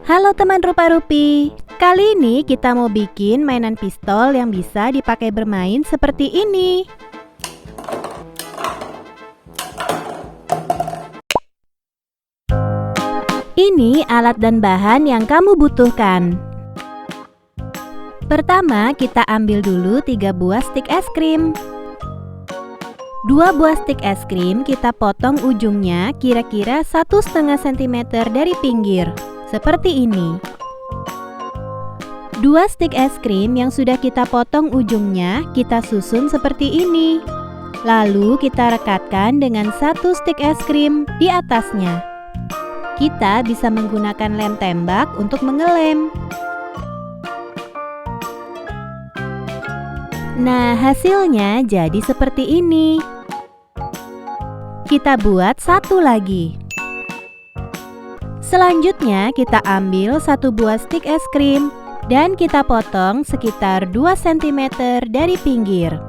Halo teman rupa-rupi, kali ini kita mau bikin mainan pistol yang bisa dipakai bermain seperti ini. Ini alat dan bahan yang kamu butuhkan. Pertama, kita ambil dulu 3 buah stik es krim. 2 buah stik es krim kita potong ujungnya kira-kira 1,5 cm dari pinggir, seperti ini. 2 stik es krim yang sudah kita potong ujungnya kita susun seperti ini. Lalu kita rekatkan dengan 1 stik es krim di atasnya. Kita bisa menggunakan lem tembak untuk mengelem. Nah, hasilnya jadi seperti ini. Kita buat satu lagi. Selanjutnya kita ambil 1 buah stik es krim dan kita potong sekitar 2 cm dari pinggir.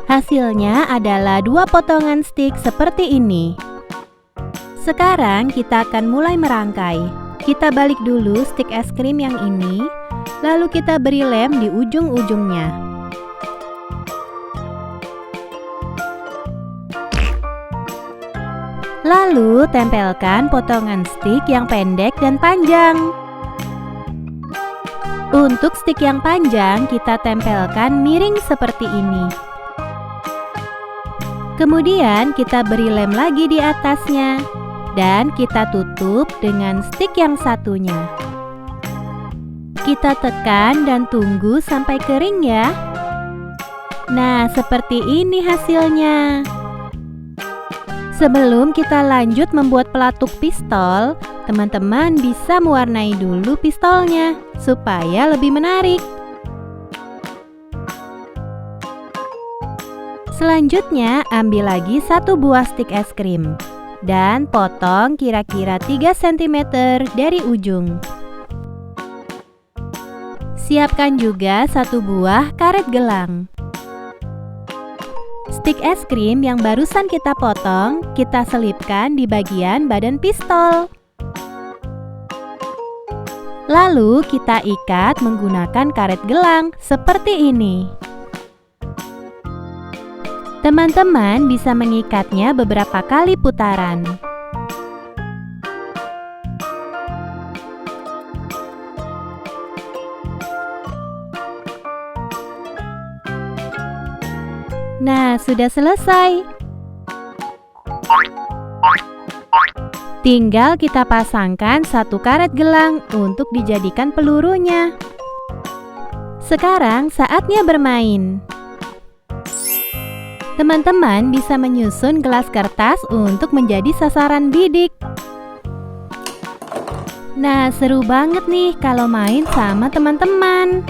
Hasilnya adalah 2 potongan stik seperti ini. Sekarang kita akan mulai merangkai. Kita balik dulu stik es krim yang ini, lalu kita beri lem di ujung-ujungnya. Lalu tempelkan potongan stik yang pendek dan panjang. Untuk stik yang panjang kita tempelkan miring seperti ini. Kemudian kita beri lem lagi di atasnya dan kita tutup dengan stik yang satunya. Kita tekan dan tunggu sampai kering ya. Nah, seperti ini hasilnya. Sebelum kita lanjut membuat pelatuk pistol, teman-teman bisa mewarnai dulu pistolnya supaya lebih menarik. Selanjutnya, ambil lagi 1 buah stik es krim dan potong kira-kira 3 cm dari ujung. Siapkan juga 1 buah karet gelang. Stik es krim yang barusan kita potong, kita selipkan di bagian badan pistol. Lalu kita ikat menggunakan karet gelang seperti ini. Teman-teman bisa mengikatnya beberapa kali putaran. Nah, sudah selesai. Tinggal kita pasangkan 1 karet gelang untuk dijadikan pelurunya. Sekarang saatnya bermain. Teman-teman bisa menyusun gelas kertas untuk menjadi sasaran bidik. Nah, seru banget nih kalau main sama teman-teman.